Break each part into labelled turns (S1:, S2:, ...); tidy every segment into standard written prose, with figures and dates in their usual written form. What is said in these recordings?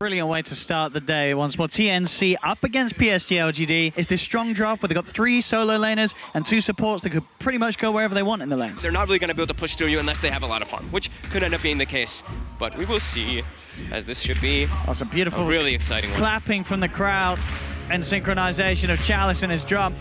S1: Brilliant way to start the day. Once more, TNC up against PSG LGD. It's this strong draft where they've got 3 solo laners and 2 supports that could pretty much go wherever they want in the lanes.
S2: They're not really going to be able to push through you unless they have a lot of fun, which could end up being the case. But we will see, as this should be
S1: a beautiful,
S2: really exciting one.
S1: Clapping from the crowd and synchronization of Chalice and his drum.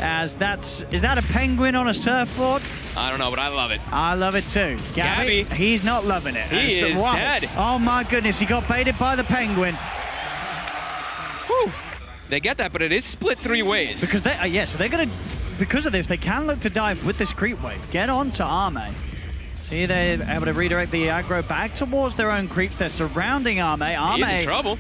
S1: Is that a penguin on a surfboard?
S2: I don't know, but I love it.
S1: I love it too. Gabby, he's not loving it.
S2: He is dead.
S1: Oh my goodness, he got baited by the penguin.
S2: Whew. They get that, but it is split 3 ways.
S1: Because because of this, they can look to dive with this creep wave. Get on to Arme. See, they're able to redirect the aggro back towards their own creeps. They're surrounding Arme.
S2: He's in trouble.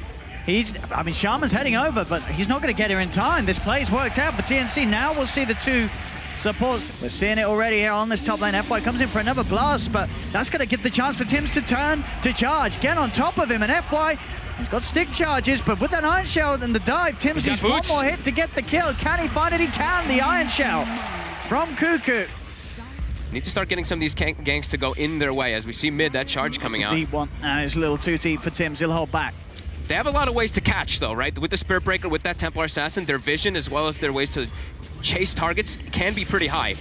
S1: I mean, Shaman's heading over, but he's not going to get here in time. This play's worked out for TNC. Now we'll see the 2 supports. We're seeing it already here on this top lane. FY comes in for another blast, but that's going to give the chance for Tims to turn to charge. Get on top of him, and FY, he's got stick charges, but with that Iron Shell and the dive, Tims needs one more hit to get the kill. Can he find it? He can. The Iron Shell from Cuckoo.
S2: Need to start getting some of these ganks to go in their way as we see mid, that charge coming out.
S1: Deep one, and it's a little too deep for Tims. He'll hold back.
S2: They have a lot of ways to catch, though, right? With the Spirit Breaker, with that Templar Assassin, their vision as well as their ways to chase targets can be pretty high.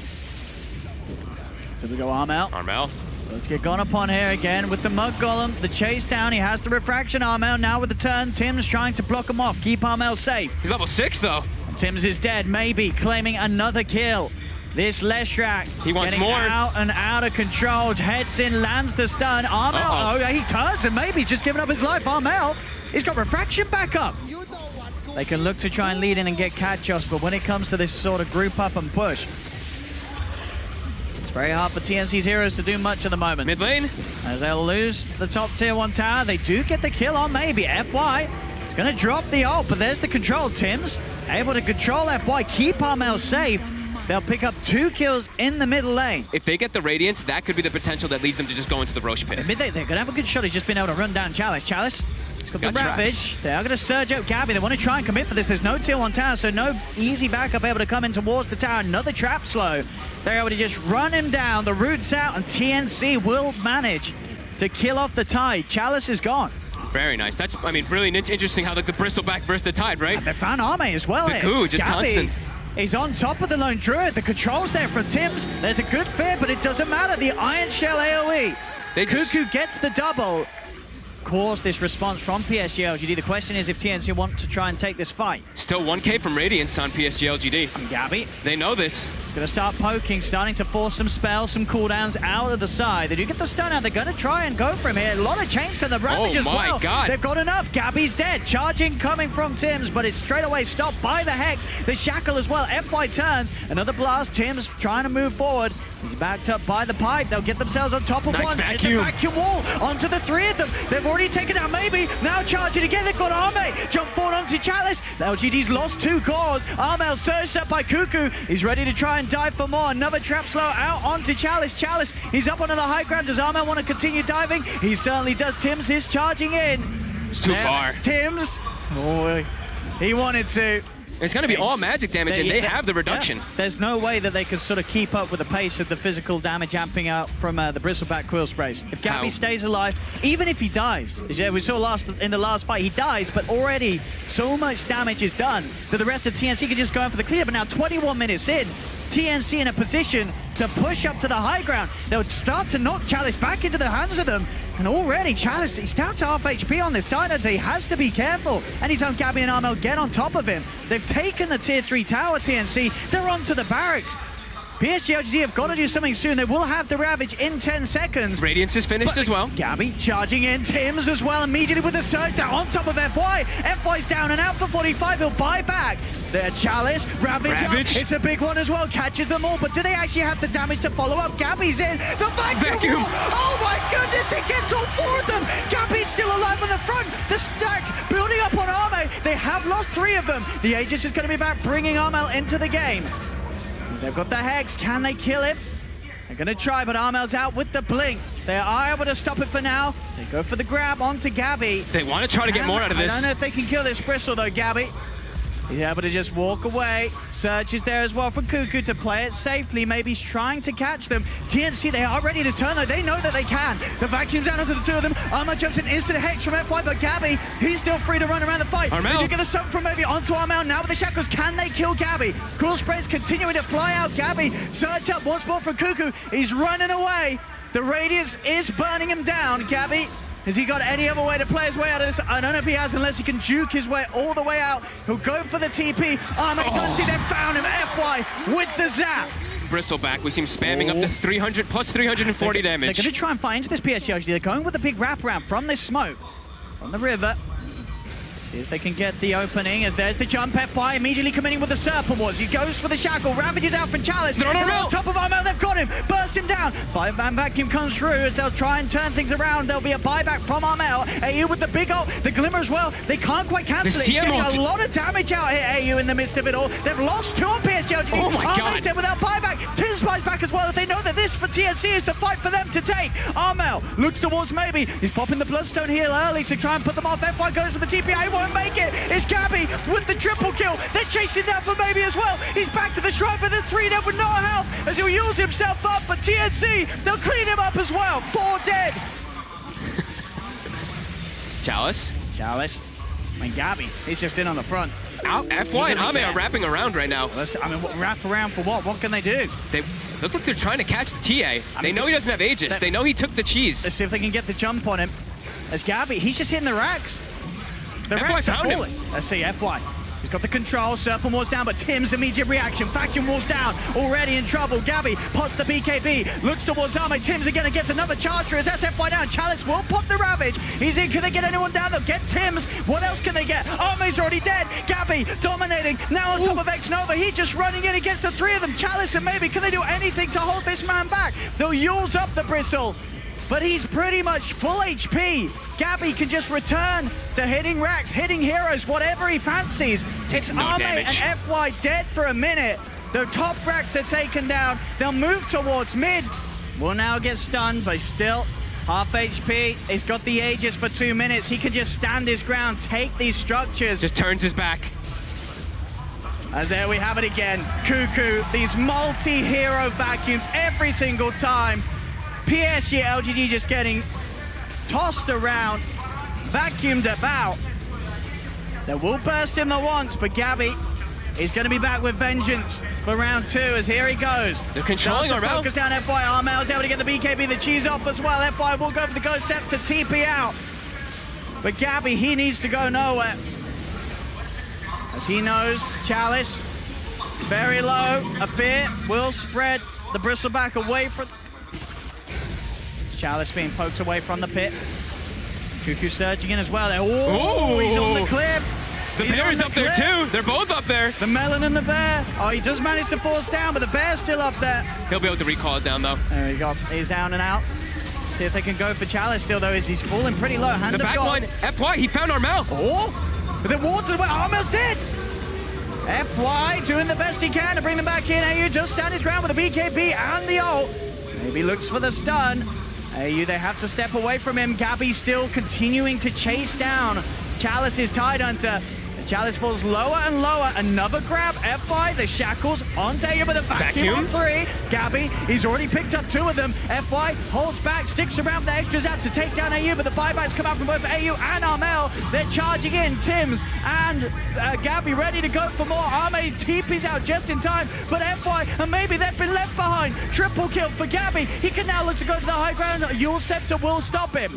S1: So we go Armel.
S2: Armel.
S1: Let's get gone upon here again with the Mud Golem. The chase down, he has the refraction. Armel now with the turn. Tims trying to block him off, keep Armel safe.
S2: He's level 6, though.
S1: And Tims is dead, maybe claiming another kill. This Leshrac,
S2: he wants
S1: getting
S2: more.
S1: Out and out of control. Heads in, lands the stun. Armel, he turns and maybe he's just giving up his life. Armel, he's got refraction back up. They can look to try and lead in and get catch-offs, but when it comes to this sort of group up and push, it's very hard for TNC's heroes to do much at the moment.
S2: Mid lane.
S1: As they'll lose the top tier 1 tower, they do get the kill on maybe. FY is going to drop the ult, but there's the control. Tims able to control FY, keep Armel safe. They'll pick up 2 kills in the middle lane.
S2: If they get the Radiance, that could be the potential that leads them to just go into the Roche pit.
S1: They're going to have a good shot. He's just been able to run down Chalice. Chalice, he's got the Ravage. They are going to surge out Gabby. They want to try and commit for this. There's no tier 1 tower, so no easy backup able to come in towards the tower. Another trap slow. They're able to just run him down. The root's out, and TNC will manage to kill off the Tide. Chalice is gone.
S2: Very nice. That's, I mean, really interesting how like the Bristleback versus the Tide, right?
S1: And they found Arme as well.
S2: The coup, just constant.
S1: He's on top of the Lone Druid. The control's there from Tims. There's a good fear, but it doesn't matter. The Iron Shell AoE. Cuckoo gets the double. Caused this response from PSG LGD. The question is if TNC want to try and take this fight.
S2: Still 1k from Radiance on PSG LGD.
S1: And Gabby.
S2: They know this.
S1: He's going to start poking, starting to force some spells, some cooldowns out of the side. They do get the stun out. They're going to try and go from here. A lot of change to the Ravage as well.
S2: Oh my god.
S1: They've got enough. Gabby's dead. Charging coming from Tims, but it's straight away stopped by the Hex. The Shackle as well. FY turns. Another blast. Tims trying to move forward. He's backed up by the pipe. They'll get themselves on top of
S2: nice
S1: one.
S2: Vacuum.
S1: It's a vacuum wall onto the 3 of them. They've already taken out maybe. Now charging again. They've got Arme. Jump forward onto Chalice. LGD's lost 2 cores. Armel surged up by Cuckoo. He's ready to try and dive for more. Another trap slow out onto Chalice. Chalice, he's up onto the high ground. Does Armel want to continue diving? He certainly does. Tims is charging in.
S2: It's too far.
S1: Tims. Oh, he wanted to.
S2: It's going to be all magic damage, and they have the reduction.
S1: Yeah. There's no way that they can sort of keep up with the pace of the physical damage amping out from the Bristleback Quill Sprays. If Gabby stays alive, even if he dies, yeah, we saw in the last fight, he dies, but already so much damage is done that the rest of TNC can just go in for the clear. But now 21 minutes in, TNC in a position to push up to the high ground. They'll start to knock Chalice back into the hands of them. And already Chalice, he's down to half HP on this Titan. He has to be careful. Anytime Gabby and Armel get on top of him, they've taken the tier 3 tower, TNC. They're onto the barracks. PSG LGD have got to do something soon. They will have the Ravage in 10 seconds.
S2: Radiance is finished as well.
S1: Gabby charging in. Tims as well immediately with the surge down on top of FY. FY's down and out for 45. He'll buy back. Their Chalice, Ravage. It's a big one as well. Catches them all. But do they actually have the damage to follow up? Gabby's in. The vacuum. Oh my goodness. It gets all 4 of them. Gabby's still alive on the front. The stacks building up on Arme. They have lost 3 of them. The Aegis is going to be back, bringing Armel into the game. They've got the Hex. Can they kill him? They're going to try, but Armel's out with the blink. They are able to stop it for now. They go for the grab onto Gabby.
S2: They want to try to get more out of this.
S1: I don't know if they can kill this Bristle, though, Gabby. He's able to just walk away. Surge is there as well for Kuku to play it safely. Maybe he's trying to catch them. TNC, they are ready to turn though. They know that they can. The vacuum's down onto the two of them. Armor jumps in instant hex from FY, but Gabby, he's still free to run around the fight.
S2: Armel.
S1: They do get the sub from maybe onto Armel now with the shackles. Can they kill Gabby? Cool Spray's continuing to fly out Gabby. Surge up once more from Kuku. He's running away. The radius is burning him down. Gabby, has he got any other way to play his way out of this? I don't know if he has, unless he can juke his way all the way out. He'll go for the TP. Tunsi then found him. FY with the zap.
S2: Bristleback, we see him spamming up to 300 plus 340 damage.
S1: They're going to try and fight into this PSG. They're going with a big wraparound from this smoke from the river. See if they can get the opening, as there's the jump. FY immediately committing with the Serpent Wars. He goes for the shackle, ravages out from Chalice.
S2: They're on
S1: top of Armel, they've got him, burst him down. 5-man vacuum comes through as they'll try and turn things around. There'll be a buyback from Armel. AU with the big ult, the Glimmer as well. They can't quite cancel it. He's getting a lot of damage out here, AU, in the midst of it all. They've lost 2 on PSG.
S2: Oh my god.
S1: Dead without buyback. Tim Spies back as well, as they know that this for TNC is the fight for them to take. Armel looks towards maybe. He's popping the Bloodstone heal early to try and put them off. FY goes for the TPI, won't make it. It's Gabby with the triple kill. They're chasing down for maybe as well. He's back to the shrine, but the 3 dead with no health as he'll use himself up. But TNC, they'll clean him up as well. 4 dead.
S2: Chalice.
S1: And Gabby, he's just in on the front.
S2: FY and Ame are wrapping around right now.
S1: I mean, wrap around for what? What can they do?
S2: They look like they're trying to catch the TA. They know he doesn't have Aegis. They know he took the cheese.
S1: Let's see if they can get the jump on him. As Gabby, he's just hitting the racks. The racks are falling. Let's see, FY. He's got the control, Serpent Wars down, but Tim's immediate reaction. Vacuum Wars down, already in trouble. Gabby pops the BKB, looks towards Ame. Tim's again and gets another charge through. That's FY down. Chalice will pop the Ravage. He's in. Can they get anyone down? They'll get Tim's. What else can they get? Ame's already dead. Gabby dominating. Now on top of X-Nova. He's just running in against the 3 of them. Chalice and maybe, can they do anything to hold this man back? They'll use up the Bristle, but he's pretty much full HP. Gabby can just return to hitting racks, hitting heroes, whatever he fancies. It's
S2: no
S1: Ame
S2: damage.
S1: and FY dead for a minute. The top racks are taken down. They'll move towards mid. Will now get stunned, but still half HP. He's got the Aegis for 2 minutes. He can just stand his ground, take these structures.
S2: Just turns his back.
S1: And there we have it again. Kuku, these multi-hero vacuums every single time. PSG LGD just getting tossed around, vacuumed about. They will burst him the once, but Gabby is going to be back with vengeance for round 2, as here he goes.
S2: They're controlling Armel.
S1: Focus down FY. Armel's able to get the BKB, the cheese off as well. FY will go for the Ghost Scepter to TP out. But Gabby, he needs to go nowhere, as he knows Chalice very low. A fear will spread the Bristleback away from Chalice being poked away from the pit. Kuku surging in as well. Oh, he's on the cliff.
S2: The bear's up there too. They're both up there.
S1: The melon and the bear. Oh, he does manage to force down, but the bear's still up there.
S2: He'll be able to recall it down though.
S1: There we go. He's down and out. See if they can go for Chalice still though, as he's falling pretty low. Hand
S2: the
S1: of
S2: back
S1: God.
S2: line. FY, he found Armel.
S1: Oh, but the wards as well. Armel's dead. FY doing the best he can to bring them back in. AU just stand his ground with the BKB and the ult. Maybe looks for the stun. AU, they have to step away from him. Gabby still continuing to chase down Chalice's Tidehunter. Chalice falls lower and lower. Another grab. FY, the shackles onto AU with a vacuum on 3. Gabby, he's already picked up 2 of them. FY holds back, sticks around for the extras out to take down AU, but the buybacks come out from both AU and Armel. They're charging in. Tims and Gabby ready to go for more. Ame TP's out just in time, but FY, and maybe they've been left behind. Triple kill for Gabby. He can now look to go to the high ground. Yule Scepter will stop him.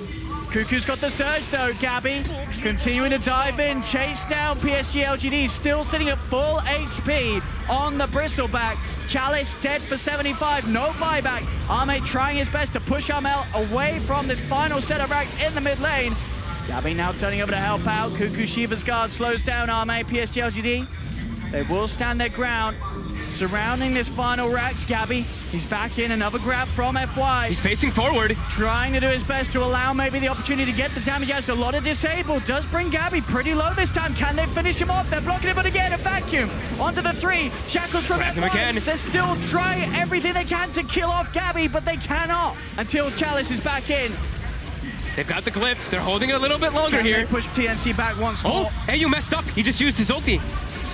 S1: Kuku's got the surge though. Gabby continuing to dive in, chase down PSG LGD, still sitting at full HP on the Bristleback. Chalice dead for 75, no buyback. Ame trying his best to push Armel away from this final set of racks in the mid lane. Gabby now turning over to help out. Kuku Shiva's guard slows down Ame. PSG LGD, they will stand their ground. Surrounding this final racks, Gabby, he's back in, another grab from FY.
S2: He's facing forward.
S1: Trying to do his best to allow maybe the opportunity to get the damage out. So a lot of disable does bring Gabby pretty low this time. Can they finish him off? They're blocking him, but again, a vacuum onto the 3. Shackles from FY.
S2: Again.
S1: They're still trying everything they can to kill off Gabby, but they cannot until Chalice is back in.
S2: They've got the glyph. They're holding it a little bit longer
S1: Can
S2: here.
S1: they push TNC back once more?
S2: Oh, hey, you messed up. He just used his ulti.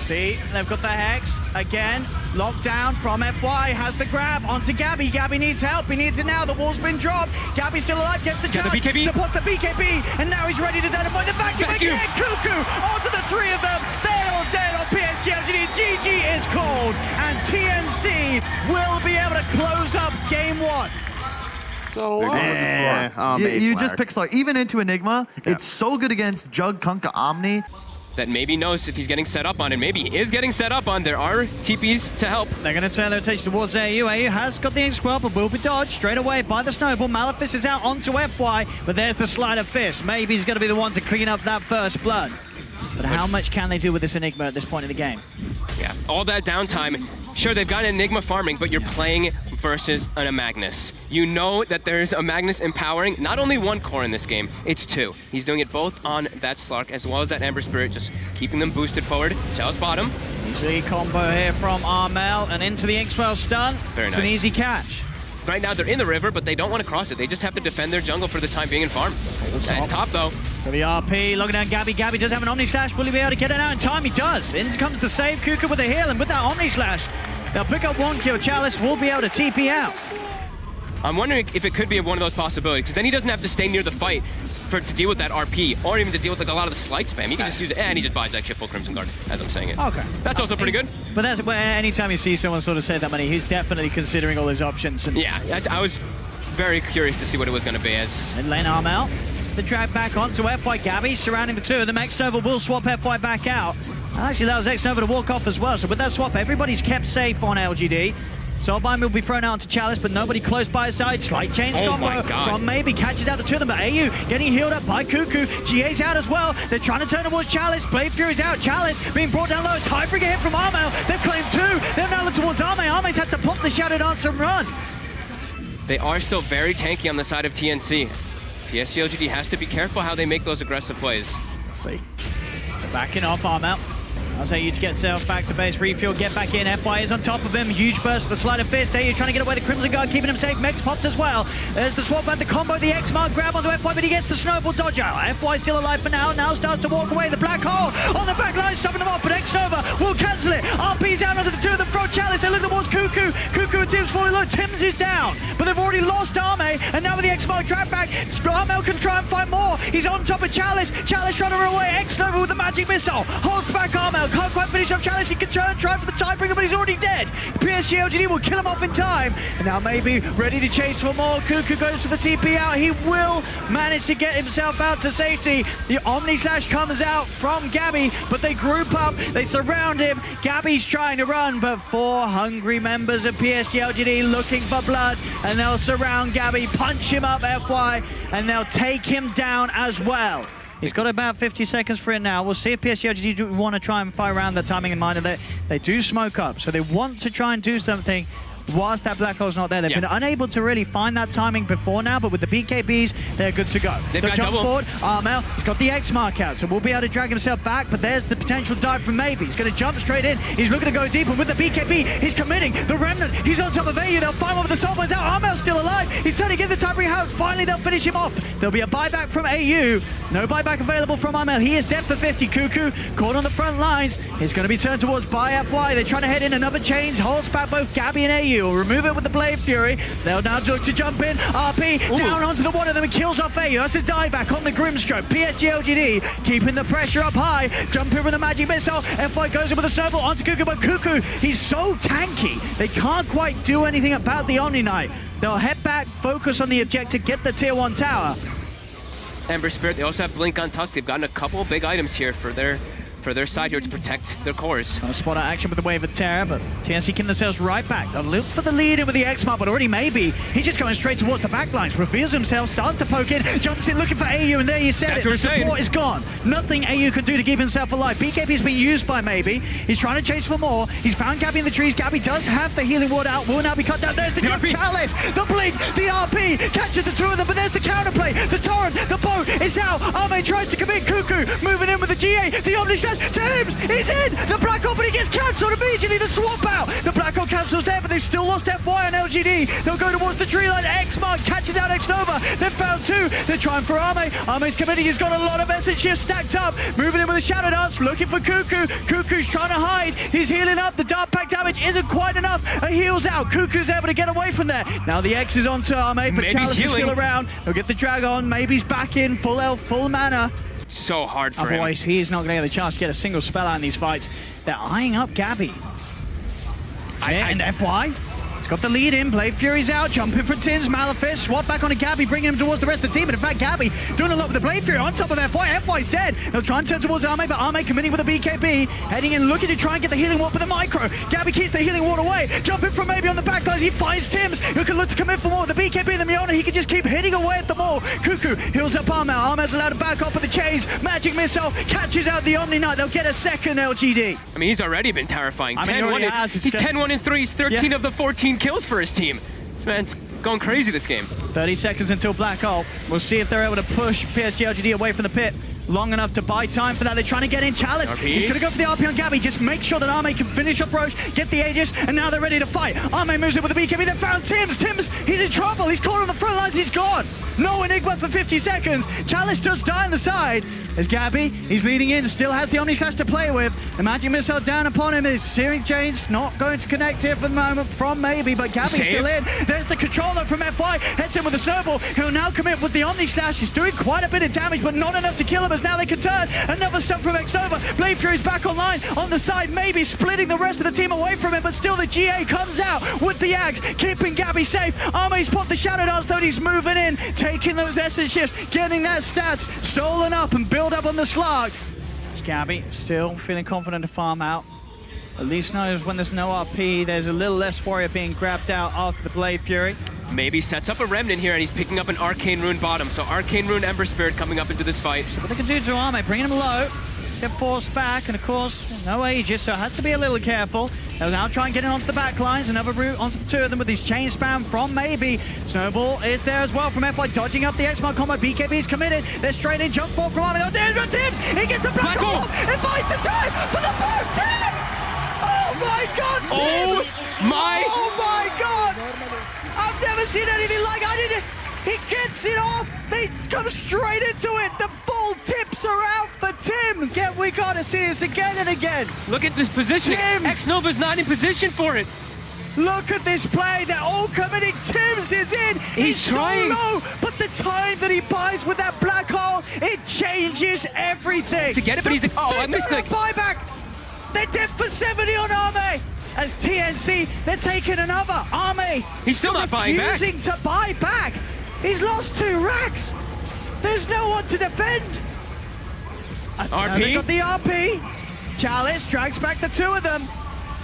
S1: See, they've got the Hex again. Locked down from FY, has the grab onto Gabby. Gabby needs help, he needs it now. The wall's been dropped. Gabby's still alive, gets the chance to pop the BKB, and now he's ready to dynamite the vacuum again. Cuckoo onto the three of them. They're all dead on PSG LGD. GG is called, and TNC will be able to close up game one.
S3: So
S4: you just pick Slark. Even into Enigma, it's so good against Jug, Kunkka, Omni.
S2: That maybe knows if he's getting set up on, and maybe he is getting set up on. There are TPs to help.
S1: They're going to turn their attention towards AU. AU has got the Ink-Squirrel, but will be dodged straight away by the Snowball. Malefice is out onto FY, but there's the Sleight of Fist. Maybe he's going to be the one to clean up that first blood. But how much can they do with this Enigma at this point in the game?
S2: Yeah, all that downtime. Sure, they've got Enigma farming, but you're playing versus a Magnus. You know that there's a Magnus empowering not only one core in this game, it's two. He's doing it both on that Slark as well as that Ember Spirit, just keeping them boosted forward. Chalice bottom.
S1: Easy combo here from Armel and into the Ink-Squirrel stun.
S2: Very
S1: it's
S2: nice.
S1: an easy catch.
S2: Right now, they're in the river, but they don't want to cross it. They just have to defend their jungle for the time being and farm. Nice top, though.
S1: For the RP, looking down Gabby. Gabby does have an Omni Slash. Will he be able to get it out in time? He does. In comes the save. Kuka with the heal, and with that Omni Slash, they'll pick up one kill. Chalice will be able to TP out.
S2: I'm wondering if it could be one of those possibilities, because then he doesn't have to stay near the fight to deal with that RP, or even to deal with like a lot of the slight spam. He can just use it, and he just buys that shit full Crimson Guard, as I'm saying it.
S1: Okay.
S2: That's also pretty good.
S1: But that's where anytime you see someone sort of save that money, he's definitely considering all his options. And
S2: yeah, I was very curious to see what it was going to be as.
S1: And lane arm out. The drag back onto FY. Gabby surrounding the two of them. X-Nova will swap FY back out. Actually, that was X-Nova to walk off as well. So with that swap, everybody's kept safe on LGD. Soulbind will be thrown out onto Chalice, but nobody close by his side. Slight change combo from Maybe, catches out the two of them, but AU getting healed up by Cuckoo. GA's out as well. They're trying to turn towards Chalice. Blade Fury's out. Chalice being brought down low. Tiebreaker hit from Armel. They've claimed two. They're now looking towards Arme. Arme's had to pop the Shadow Dance and run.
S2: They are still very tanky on the side of TNC. PSG LGD has to be careful how they make those aggressive plays.
S1: Let's see. They're backing off Armel. I'll say you to get self back to base, refuel, get back in. FY is on top of him. Huge burst with the Sleight of Fist. He's trying to get away the Crimson Guard, keeping him safe. Mex popped as well. There's the swap back, the combo, the X-Mark grab onto FY, but he gets the Snowball dodge out. FY still alive for now. Now starts to walk away. The Black Hole on the back line, stopping them off, but X-Nova will cancel it. RP's out onto the two of them. Throw Chalice. They're looking towards Cuckoo. Cuckoo and Tim's falling low. Tim's is down, but they've already lost Arme, and now with the X-Mark drag back, Armel can try and find more. He's on top of Chalice. Chalice trying to run away. X-Nova with the magic missile. Holds back Armel. Can't quite finish off Chalice. He can try for the tiebreaker, but he's already dead. PSG LGD will kill him off in time. And now Maybe ready to chase for more. Cuckoo goes for the TP out. He will manage to get himself out to safety. The Omni Slash comes out from Gabby, but they group up. They surround him. Gabby's trying to run, but four hungry members of PSG LGD looking for blood, and they'll surround Gabby, punch him up FY, and they'll take him down as well. He's got about 50 seconds for it now. We'll see if PSG LGD do want to try and fire around the timing in mind, and they do smoke up, so they want to try and do something whilst that black hole's not there. They've been unable to really find that timing before now, but with the BKBs, they're good to go. They'll jump forward. Armel, he's got the X mark out, so we'll be able to drag himself back, but there's the potential dive from Maybe. He's going to jump straight in. He's looking to go deeper with the BKB. He's committing. The Remnant, he's on top of AU. They'll find one with the Soulbinds out. Armel's still alive. He's trying to get the tiebreaker house. Finally, they'll finish him off. There'll be a buyback from AU. No buyback available from Armel. He is dead for 50. Cuckoo, caught on the front lines. He's going to be turned towards by FY. They're trying to head in. Another change. Holds back both Gabby and AU. Will remove it with the Blade Fury. They'll now look to jump in. RP down onto the one of them and kills off AU. That's his dieback on the Grimstroke. PSG LGD keeping the pressure up high. Jump in with the magic missile. FY goes in with a snowball onto Cuckoo, but Cuckoo, he's so tanky. They can't quite do anything about the Omni Knight. They'll head back, focus on the objective, get the tier 1 tower.
S2: Ember Spirit, they also have Blink on Tusk. They've gotten a couple big items here for their side here to protect their cores.
S1: On a spot out action with the Wave of Terror, but TNC keeping themselves right back. They'll look for the lead in with the X-Mark, but already Maybe. He's just going straight towards the backlines, reveals himself, starts to poke in, jumps in looking for AU, and there you said it. The support is gone. Nothing AU can do to keep himself alive. BKB's been used by Maybe. He's trying to chase for more. He's found Gabby in the trees. Gabby does have the healing ward out. Will now be cut down. There's the jump. Chalice, the blink, the RP, catches the two of them, but there's the counterplay. The torrent, the boat is out. Arme tries to commit. Cuckoo moving in with the GA. The Omni Slash Tims is in! The Black Hole, but he gets cancelled immediately. The swap out. The Black Hole cancels there, but they've still lost FY on LGD. They'll go towards the tree line. X-Mark catches out X-Nova. They've found two. They're trying for Arme. Arme's committing. He's got a lot of essence shifts stacked up. Moving in with a Shadow Dance, looking for Cuckoo. Cuckoo's trying to hide. He's healing up. The Dart Pack damage isn't quite enough. A heal's out. Cuckoo's able to get away from there. Now the X is onto Arme, but Chalice is still around. He'll get the drag on. Maybe's back in. Full health, full mana.
S2: So hard for him.
S1: Otherwise, he's not going to get the chance to get a single spell out in these fights. They're eyeing up Gabby. And FY. He's got the lead in. Blade Fury's out. Jumping for Tins. Malefice. Swap back onto Gabby, bringing him towards the rest of the team. But in fact, Gabby doing a lot with the Blade Fury on top of FY. FY's dead. They'll try and turn towards Arme, but Arme committing with a BKB. Heading in, looking to try and get the healing ward with the micro. Gabby keeps the healing ward away. Jumping from maybe on the back lines. He finds Tims, who can look to come in for more. The BKB and the Miona, he can just keep hitting away at them all. Cuckoo heals up Arme. Arme's allowed to back up with the chains. Magic Missile catches out the Omni Knight. They'll get a second LGD.
S2: I mean, he's already been terrifying.
S1: He's
S2: 10-1-3. He's 13 of the 14 kills for his team. This man's going crazy this game.
S1: 30 seconds until Black Hole. We'll see if they're able to push PSG LGD away from the pit long enough to buy time for that. They're trying to get in Chalice.
S2: RP.
S1: He's going to go for the RP on Gabby. Just make sure that Arme can finish up Roche, get the Aegis, and now they're ready to fight. Arme moves in with the BKB. They found Tims. Tims, he's in trouble. He's caught on the front lines. He's gone. No Enigma for 50 seconds. Chalice does die on the side. As Gabby, he's leading in, still has the Omni Slash to play with. The Magic Missile down upon him. The Searing Chains not going to connect here for the moment from maybe, but Gabby's still in. There's the controller from FY. Heads in with a snowball. He'll now commit with the Omni Slash. He's doing quite a bit of damage, but not enough to kill him as now they can turn. Another stun from X-Nova. Blade Fury's back online. On the side, maybe splitting the rest of the team away from him, but still the GA comes out with the Axe, keeping Gabby safe. Arme's popped the Shadow Dance, though. He's moving in, taking those essence shifts, getting that stats stolen up and build up on the slug. Gabby still feeling confident to farm out. At least knows when there's no RP, there's a little less warrior being grabbed out after the Blade Fury.
S2: Maybe sets up a Remnant here, and he's picking up an Arcane Rune bottom. So Arcane Rune Ember Spirit coming up into this fight.
S1: So what they can do to Arme, bringing him low, get forced back, and of course, no Aegis, so has to be a little careful. They'll now try and get in onto the back lines, another route onto the two of them with his chain spam from Maybe. Snowball is there as well from FY, dodging up the X-Mark combo. BKB's committed. They're straight in, jump forward from Arme. Oh, there's Tims! He gets the Black Hole! It buys the time for the boat! Tims! Oh my God, Tims! Oh my God! I've never seen anything like it. He gets it off. They come straight into it. The full tips are out for Tims. Yeah, we gotta see this again and again.
S2: Look at this positioning. X-Nova's not in position for it.
S1: Look at this play. They're all committing. Tims is in. He's trying. So low, but the time that he buys with that Black Hole, it changes everything.
S2: To get it, but he's like, oh, I missed it.
S1: Buyback. They're dead for 70 on Arme. As TNC, they're taking another. Arme.
S2: He's still not buying back.
S1: Refusing to buy back. He's lost 2 racks. There's no one to defend.
S2: RP.
S1: They got the RP. Chalice drags back the 2 of them.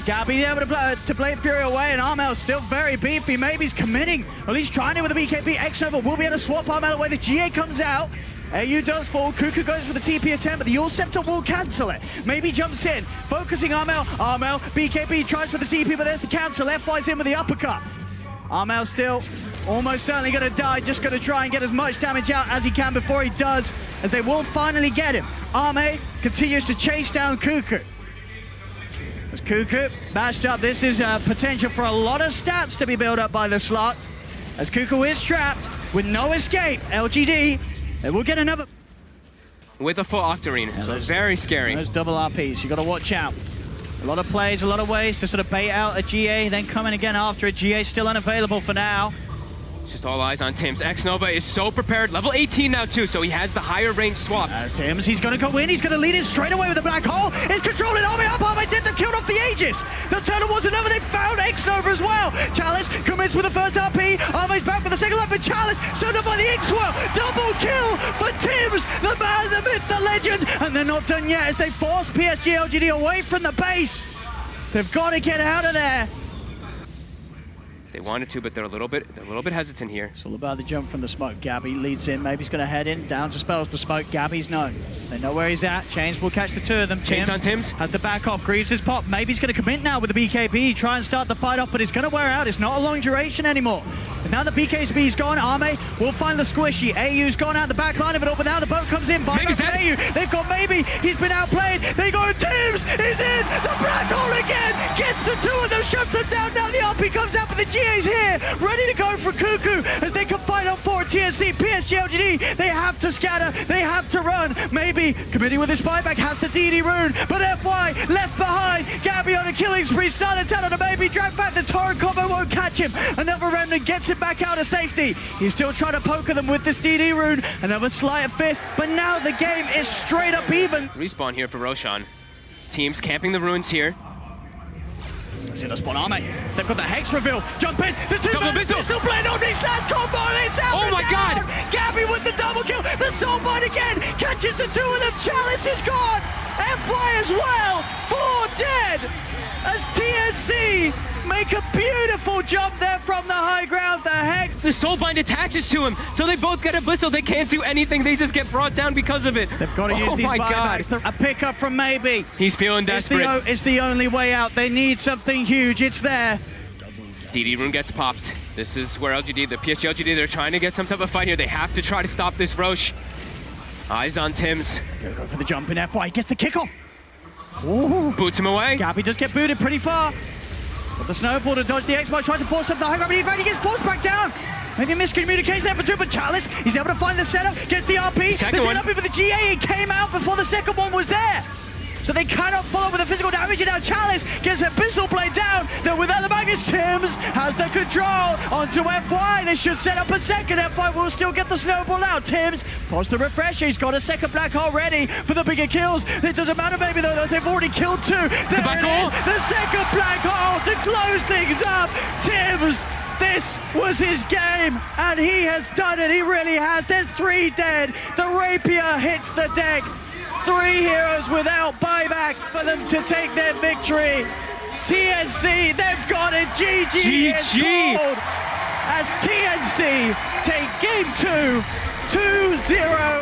S1: Gabby able to Blade Fury away, and Armel still very beefy. Maybe he's committing, or at least trying to with a BKB. X-Nova will be able to swap Armel away. The GA comes out. AU does fall. Kuka goes for the TP attempt, but the Yule Scepter will cancel it. Maybe jumps in, focusing Armel. Armel, BKB tries for the CP, but there's the cancel. FY's in with the uppercut. Armel still almost certainly going to die, just going to try and get as much damage out as he can before he does, as they will finally get him. Arme continues to chase down Cuckoo. As Cuckoo bashed up, this is potential for a lot of stats to be built up by the slot. As Cuckoo is trapped with no escape, LGD, they will get another.
S2: With a full Octarine, so very scary.
S1: Those double RPs, you got to watch out. A lot of plays, a lot of ways to sort of bait out a GA, then coming again after it. GA still unavailable for now.
S2: Just all eyes on Tims. X-Nova is so prepared. Level 18 now too, so he has the higher range swap.
S1: As Tims, he's going to go in. He's going to lead in straight away with the Black Hole. He's controlling Arme up. Arme did them, killed off the Aegis. The turn towards another. They found X-Nova as well. Chalice commits with the first RP. Arme's back for the second life, but Chalice stood up by the X-Swirl. Double kill for Tims, the man, the myth, the legend. And they're not done yet as they force PSG LGD away from the base. They've got to get out of there.
S2: They wanted to, but they're a little bit hesitant here.
S1: It's all about the jump from the smoke. Gabby leads in. Maybe he's going to head in. Down to spells the smoke. Gabby's no. They know where he's at. Chains will catch the two of them.
S2: Chains on Tims.
S1: Has the back off. Grieves his pop. Maybe he's going to commit now with the BKB. Try and start the fight off, but it's going to wear out. It's not a long duration anymore. But now the BKB's gone. Arme will find the squishy. AU's gone out the back line of it all, but now the boat comes in. By AU. They've got maybe. He's been outplayed. They go. Tims is in. The black hole again. Gets the two of them. Shoves them down. Now the RP comes out, but the GA's here. Ready to go for Cuckoo as they can fight up for TNC, PSG, LGD. They have to scatter, they have to run. Maybe committing with his buyback has the DD rune, but FY left behind. Gabby on a killing spree, Silent out on a maybe, drag back the torrent combo won't catch him. Another remnant gets him back out of safety. He's still trying to poker them with this DD rune. Another sleight of fist, but now the game is straight up even.
S2: Respawn here for Roshan. Teams camping the runes here.
S1: It's in a spawn Arme. They've got the Hex reveal. Jump in. The two-man pistol blade on his last combo. It's out.
S2: Oh my God.
S1: Gabby with the double kill. The soul bind again. Catches the two of them. Chalice is gone. FY as well. 4 dead. As TNC make a beautiful jump there from the high ground. The Hex.
S2: The soulbind attaches to him, so they both get a blistle. They can't do anything. They just get brought down because of it.
S1: They've got to use these buybacks. A pickup from maybe.
S2: He's feeling desperate.
S1: It's the only way out. They need something huge. It's there.
S2: DD rune gets popped. This is where LGD, the PSG LGD, they're trying to get some type of fight here. They have to try to stop this Roche. Eyes on Tims.
S1: Go for the jump in FY. Gets the kickoff. Ooh.
S2: Boots him away.
S1: Gabby does get booted pretty far. But the snowball to dodge the X-Bot, tries to force up the high ground, but he gets forced back down. Maybe miscommunication there for two, but Chalice, he's able to find the setup, gets the RP.
S2: Second one.
S1: But the GA, it came out before the second one was there. So they cannot follow with the physical damage, and now Chalice gets a pistol blade down. Then without the Magnus, Tims has the control onto FY. They should set up a second. FY will still get the snowball out. Tims pops the refresh. He's got a second black hole ready for the bigger kills. It doesn't matter, maybe though, they've already killed two. There
S2: black hole.
S1: The second black hole to close things up. Tims, this was his game, and he has done it. He really has. There's 3 dead. The rapier hits the deck. 3 heroes without buyback for them to take their victory. TNC, they've got it. GG is called as TNC take game 2, 2-0.